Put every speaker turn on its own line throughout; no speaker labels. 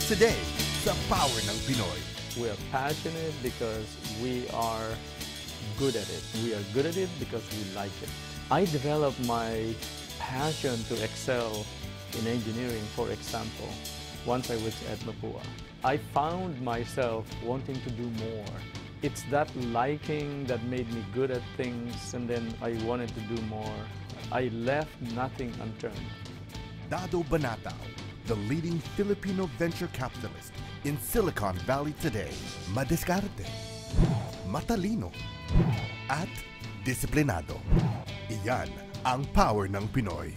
today sa Power ng Pinoy.
We are passionate because we are good at it. We are good at it because we like it. I developed my passion to excel in engineering, for example, once I was at Mapua. I found myself wanting to do more. It's that liking that made me good at things, and then I wanted to do more. I left nothing unturned.
Dado Banatao, the leading Filipino venture capitalist in Silicon Valley today. Madiskarte, matalino, at disiplinado. Iyan ang power ng Pinoy.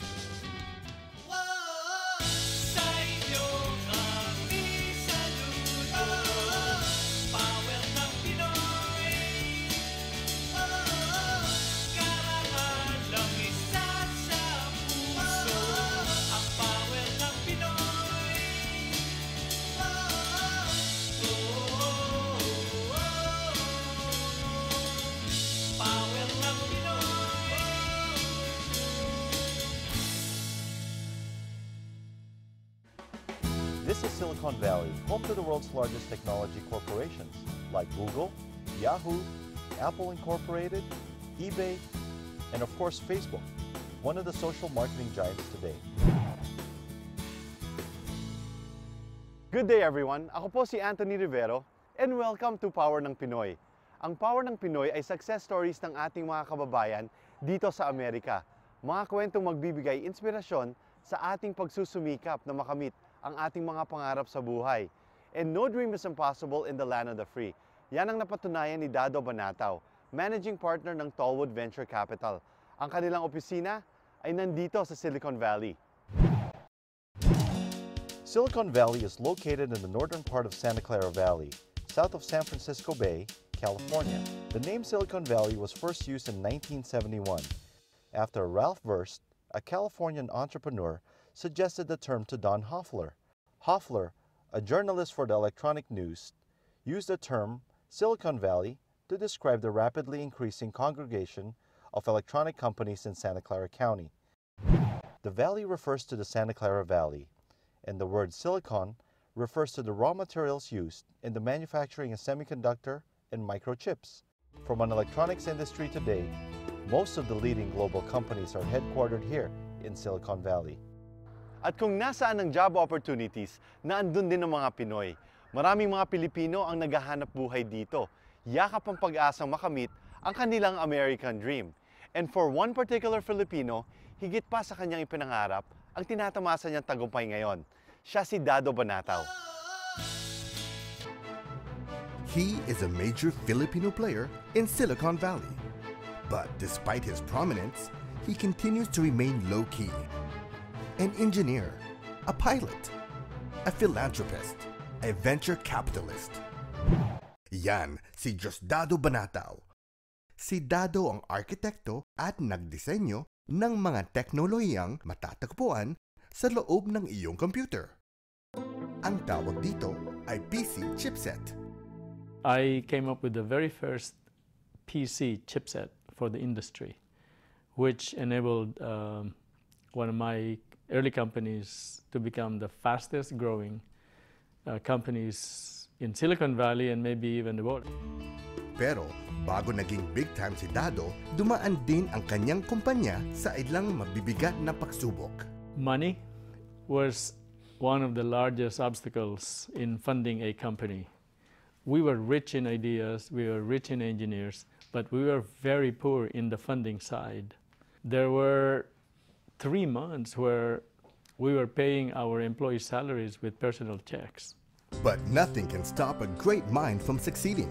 This is Silicon Valley, home to the world's largest technology corporations like Google, Yahoo, Apple Incorporated, eBay, and of course Facebook, one of the social marketing giants today.
Good day everyone! Ako po si Anthony Rivero and welcome to Power ng Pinoy. Ang Power ng Pinoy ay success stories ng ating mga kababayan dito sa Amerika. Mga kwentong magbibigay inspirasyon sa ating pagsusumikap na makamit ang ating mga pangarap sa buhay. And no dream is impossible in the land of the free. Yan ang napatunayan ni Dado Banatao, Managing Partner ng Tollwood Venture Capital. Ang kanilang opisina ay nandito sa Silicon Valley.
Silicon Valley is located in the northern part of Santa Clara Valley, south of San Francisco Bay, California. The name Silicon Valley was first used in 1971 after Ralph Verst, a Californian entrepreneur, suggested the term to Don Hoffler. Hoffler, a journalist for the Electronic News, used the term Silicon Valley to describe the rapidly increasing congregation of electronic companies in Santa Clara County. The valley refers to the Santa Clara Valley, and the word silicon refers to the raw materials used in the manufacturing of semiconductor and microchips. From an electronics industry today, most of the leading global companies are headquartered here in Silicon Valley.
At kung nasaan ang job opportunities, naandun din ang mga Pinoy. Maraming mga Pilipino ang naghahanap buhay dito. Yakap ang pag-asang makamit ang kanilang American dream. And for one particular Filipino, higit pa sa kanyang ipinangarap, ang tinatamasa niyang tagumpay ngayon. Siya si Dado Banatao.
He is a major Filipino player in Silicon Valley. But despite his prominence, he continues to remain low-key. An engineer, a pilot, a philanthropist, a venture capitalist. Yan si Diosdado Banatao. Si Dado ang arkitekto at nagdisenyo ng mga teknolohiyang matatagpuan sa loob ng iyong computer. Ang tawag dito ay PC chipset.
I came up with the very first PC chipset for the industry, which enabled one of my early companies to become the fastest growing companies in Silicon Valley and maybe even the world.
Pero bago naging big time si Dado, dumaan din ang kanyang kumpanya sa ilang mabibigat na pagsubok.
Money was one of the largest obstacles in funding a company. We were rich in ideas, we were rich in engineers, but we were very poor in the funding side. There were 3 months where we were paying our employees' salaries with personal checks.
But nothing can stop a great mind from succeeding.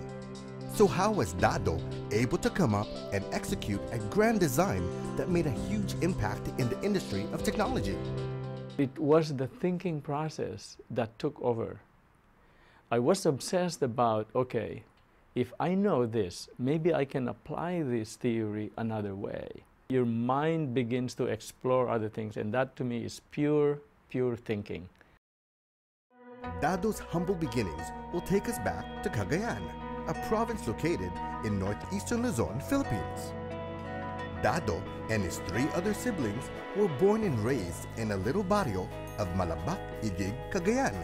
So how was Dado able to come up and execute a grand design that made a huge impact in the industry of technology?
It was the thinking process that took over. I was obsessed about, okay, if I know this, maybe I can apply this theory another way. Your mind begins to explore other things, and that to me is pure thinking.
Dado's humble beginnings will take us back to Cagayan, a province located in northeastern Luzon, Philippines. Dado and his 3 other siblings were born and raised in a little barrio of Malabak, Igig, Cagayan.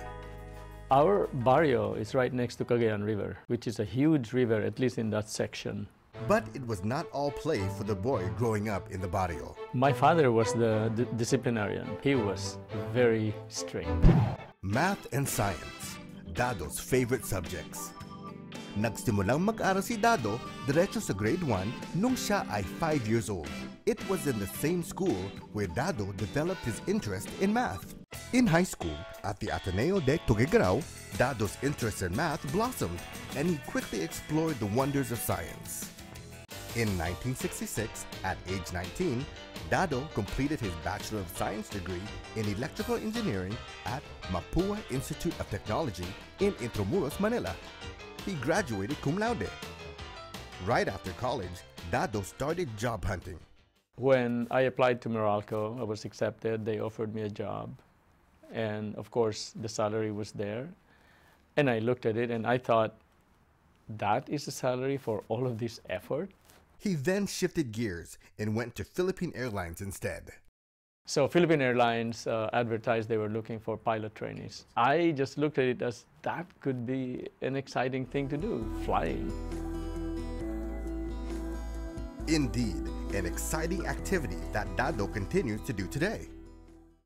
Our barrio is right next to Cagayan River, which is a huge river, at least in that section.
But it was not all play for the boy growing up in the barrio.
My father was the disciplinarian. He was very strict.
Math and science, Dado's favorite subjects. Nagsimulang mag-aral si Dado diretso sa grade 1 nung siya ay 5 years old. It was in the same school where Dado developed his interest in math. In high school, at the Ateneo de Tuguegarao, Dado's interest in math blossomed and he quickly explored the wonders of science. In 1966, at age 19, Dado completed his Bachelor of Science degree in Electrical Engineering at Mapua Institute of Technology in Intramuros, Manila. He graduated cum laude. Right after college, Dado started job hunting.
When I applied to Meralco, I was accepted. They offered me a job. And of course, the salary was there. And I looked at it and I thought, that is the salary for all of this effort?
He then shifted gears and went to Philippine Airlines instead.
So Philippine Airlines advertised they were looking for pilot trainees. I just looked at it as that could be an exciting thing to do, flying.
Indeed, an exciting activity that Dado continues to do today.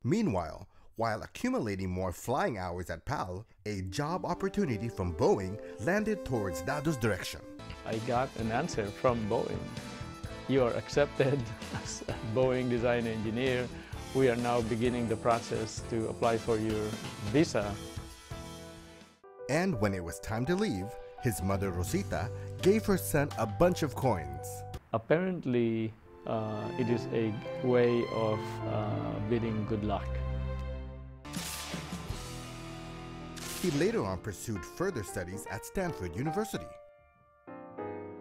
Meanwhile, while accumulating more flying hours at PAL, a job opportunity from Boeing landed towards Dado's direction.
I got an answer from Boeing. You are accepted as a Boeing design engineer. We are now beginning the process to apply for your visa.
And when it was time to leave, his mother Rosita gave her son a bunch of coins.
Apparently, it is a way of bidding good luck.
He later on pursued further studies at Stanford University.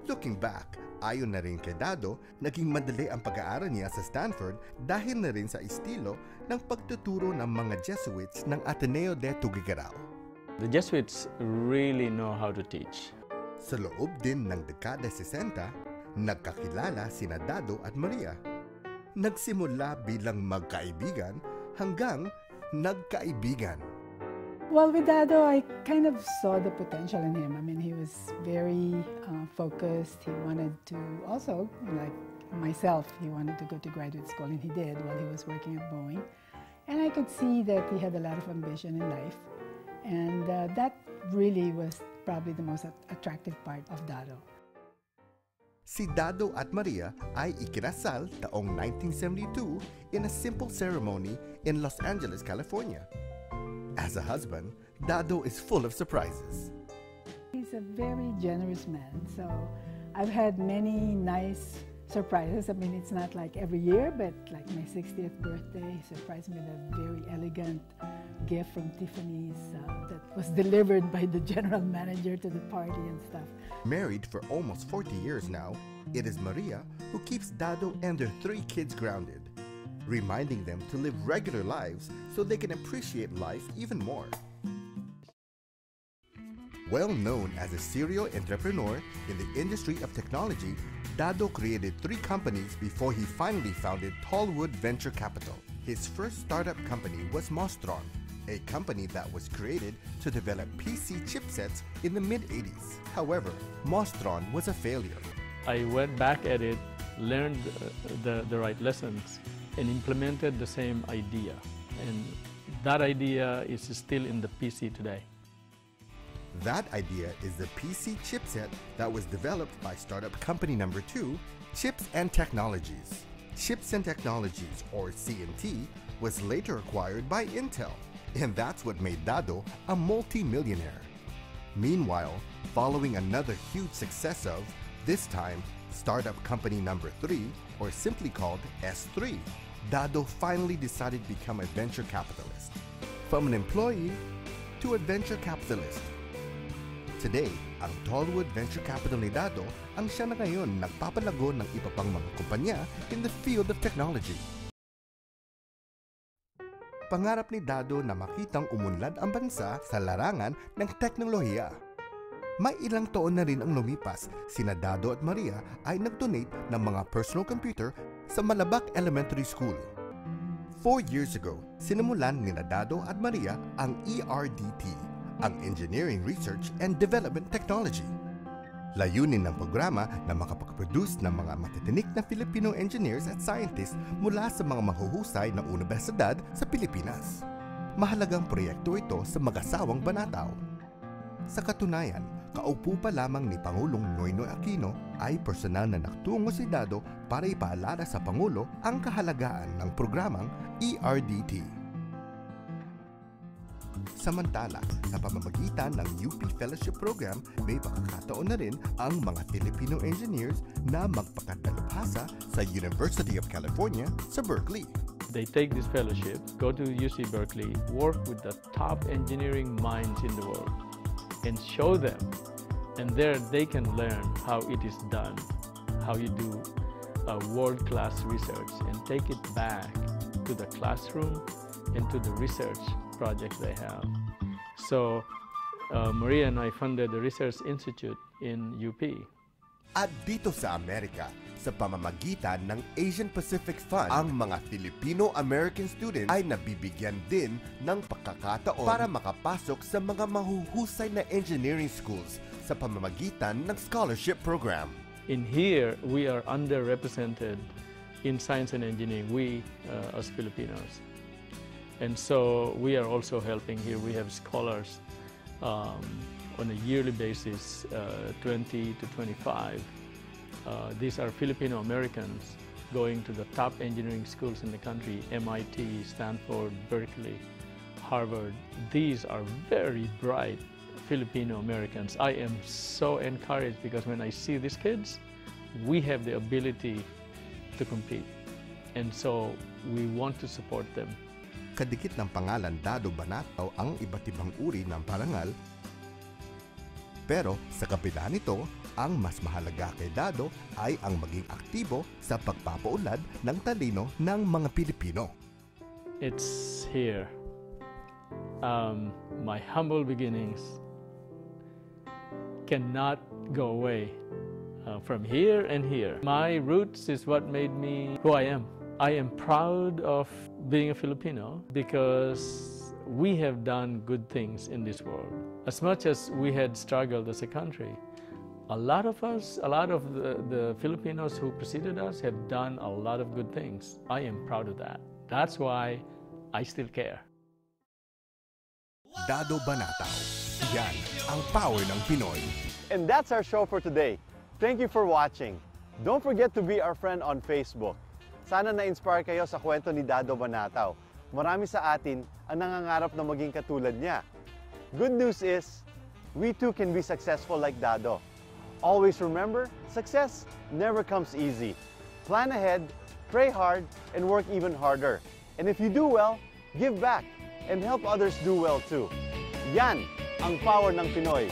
Looking back, ayon na rin kay Dado, naging madali ang pag-aaral niya sa Stanford dahil na rin sa estilo ng pagtuturo ng mga Jesuits ng Ateneo de Tuguegarao.
The Jesuits really know how to teach.
Sa loob din ng dekada 60, nagkakilala sina Dado at Maria. Nagsimula bilang magkaibigan hanggang nagkaibigan.
Well, with Dado, I kind of saw the potential in him. I mean, he was very focused. He wanted to also, like myself, he wanted to go to graduate school, and he did while he was working at Boeing. And I could see that he had a lot of ambition in life. And that really was probably the most attractive part of Dado.
Si Dado at Maria ay ikinasal taong 1972 in a simple ceremony in Los Angeles, California. As a husband, Dado is full of surprises.
He's a very generous man, so I've had many nice surprises. I mean, it's not like every year, but like my 60th birthday, he surprised me with a very elegant gift from Tiffany's that was delivered by the general manager to the party and stuff.
Married for almost 40 years now, it is Maria who keeps Dado and their 3 kids grounded, reminding them to live regular lives so they can appreciate life even more. Well known as a serial entrepreneur in the industry of technology, Dado created 3 companies before he finally founded Tallwood Venture Capital. His first startup company was Mostron, a company that was created to develop PC chipsets in the mid-80s. However, Mostron was a failure.
I went back at it, learned the right lessons, and implemented the same idea. And that idea is still in the PC today.
That idea is the PC chipset that was developed by startup company number 2, Chips and Technologies. Chips and Technologies, or C&T, was later acquired by Intel, and that's what made Dado a multi-millionaire. Meanwhile, following another huge success of, this time, startup company number 3, or simply called S3, Dado finally decided to become a venture capitalist. From an employee to a venture capitalist. Today, ang Tallwood Venture Capital ni Dado ang siya na ngayon nagpapalago ng iba pang mga kumpanya in the field of technology. Pangarap ni Dado na makitang umunlad ang bansa sa larangan ng teknolohiya. May ilang taon na rin ang lumipas, sina Dado at Maria ay nag-donate ng mga personal computer sa Malabak Elementary School. 4 years ago, sinimulan ni Dado at Maria ang ERDT, ang engineering research and development technology. Layunin ng programa na makapag-produce ng mga matitinik na Filipino engineers at scientists mula sa mga mahuhusay na universidad sa Pilipinas. Mahalagang proyekto ito sa mag-asawang Banataw. Sa katunayan, kaupo pa lamang ni Pangulong Noynoy Aquino ay personal na nagtungo si Dado para ipaalala sa Pangulo ang kahalagaan ng programang ERDT. Samantala, sa pamamagitan ng UP Fellowship Program, may pagkakataon na rin ang mga Filipino engineers na magpakadalubhasa sa University of California sa Berkeley.
They take this fellowship, go to UC Berkeley, work with the top engineering minds in the world, and show them. And there they can learn how it is done, how you do world-class research, and take it back to the classroom and to the research projects they have. So Maria and I funded the Research Institute in UP.
At dito sa Amerika, sa pamamagitan ng Asian Pacific Fund, ang mga Filipino-American students ay nabibigyan din ng pagkakataon para makapasok sa mga mahuhusay na engineering schools sa pamamagitan ng scholarship program.
In here, we are underrepresented in science and engineering, we as Filipinos. And so we are also helping here. We have scholars on a yearly basis, 20 to 25. These are Filipino Americans going to the top engineering schools in the country, MIT, Stanford, Berkeley, Harvard. These are very bright Filipino Americans. I am so encouraged because when I see these kids, we have the ability to compete. And so we want to support them.
Kadikit ng pangalan Dado Banataw ang iba't ibang uri ng parangal. Pero sa kabila nito, ang mas mahalaga kay Dado ay ang maging aktibo sa pagpapaunlad ng talino ng mga Pilipino.
It's here. My humble beginnings cannot go away from here and here. My roots is what made me who I am. I am proud of being a Filipino because we have done good things in this world. As much as we had struggled as a country, a lot of us, a lot of the Filipinos who preceded us have done a lot of good things. I am proud of that. That's why I still care.
Dado Banataw. Yan ang power ng Pinoy.
And that's our show for today. Thank you for watching. Don't forget to be our friend on Facebook. Sana na-inspire kayo sa kwento ni Dado Banataw. Marami sa atin ang nangangarap na maging katulad niya. Good news is, we too can be successful like Dado. Always remember, success never comes easy. Plan ahead, pray hard, and work even harder. And if you do well, give back and help others do well too. Yan ang power ng Pinoy.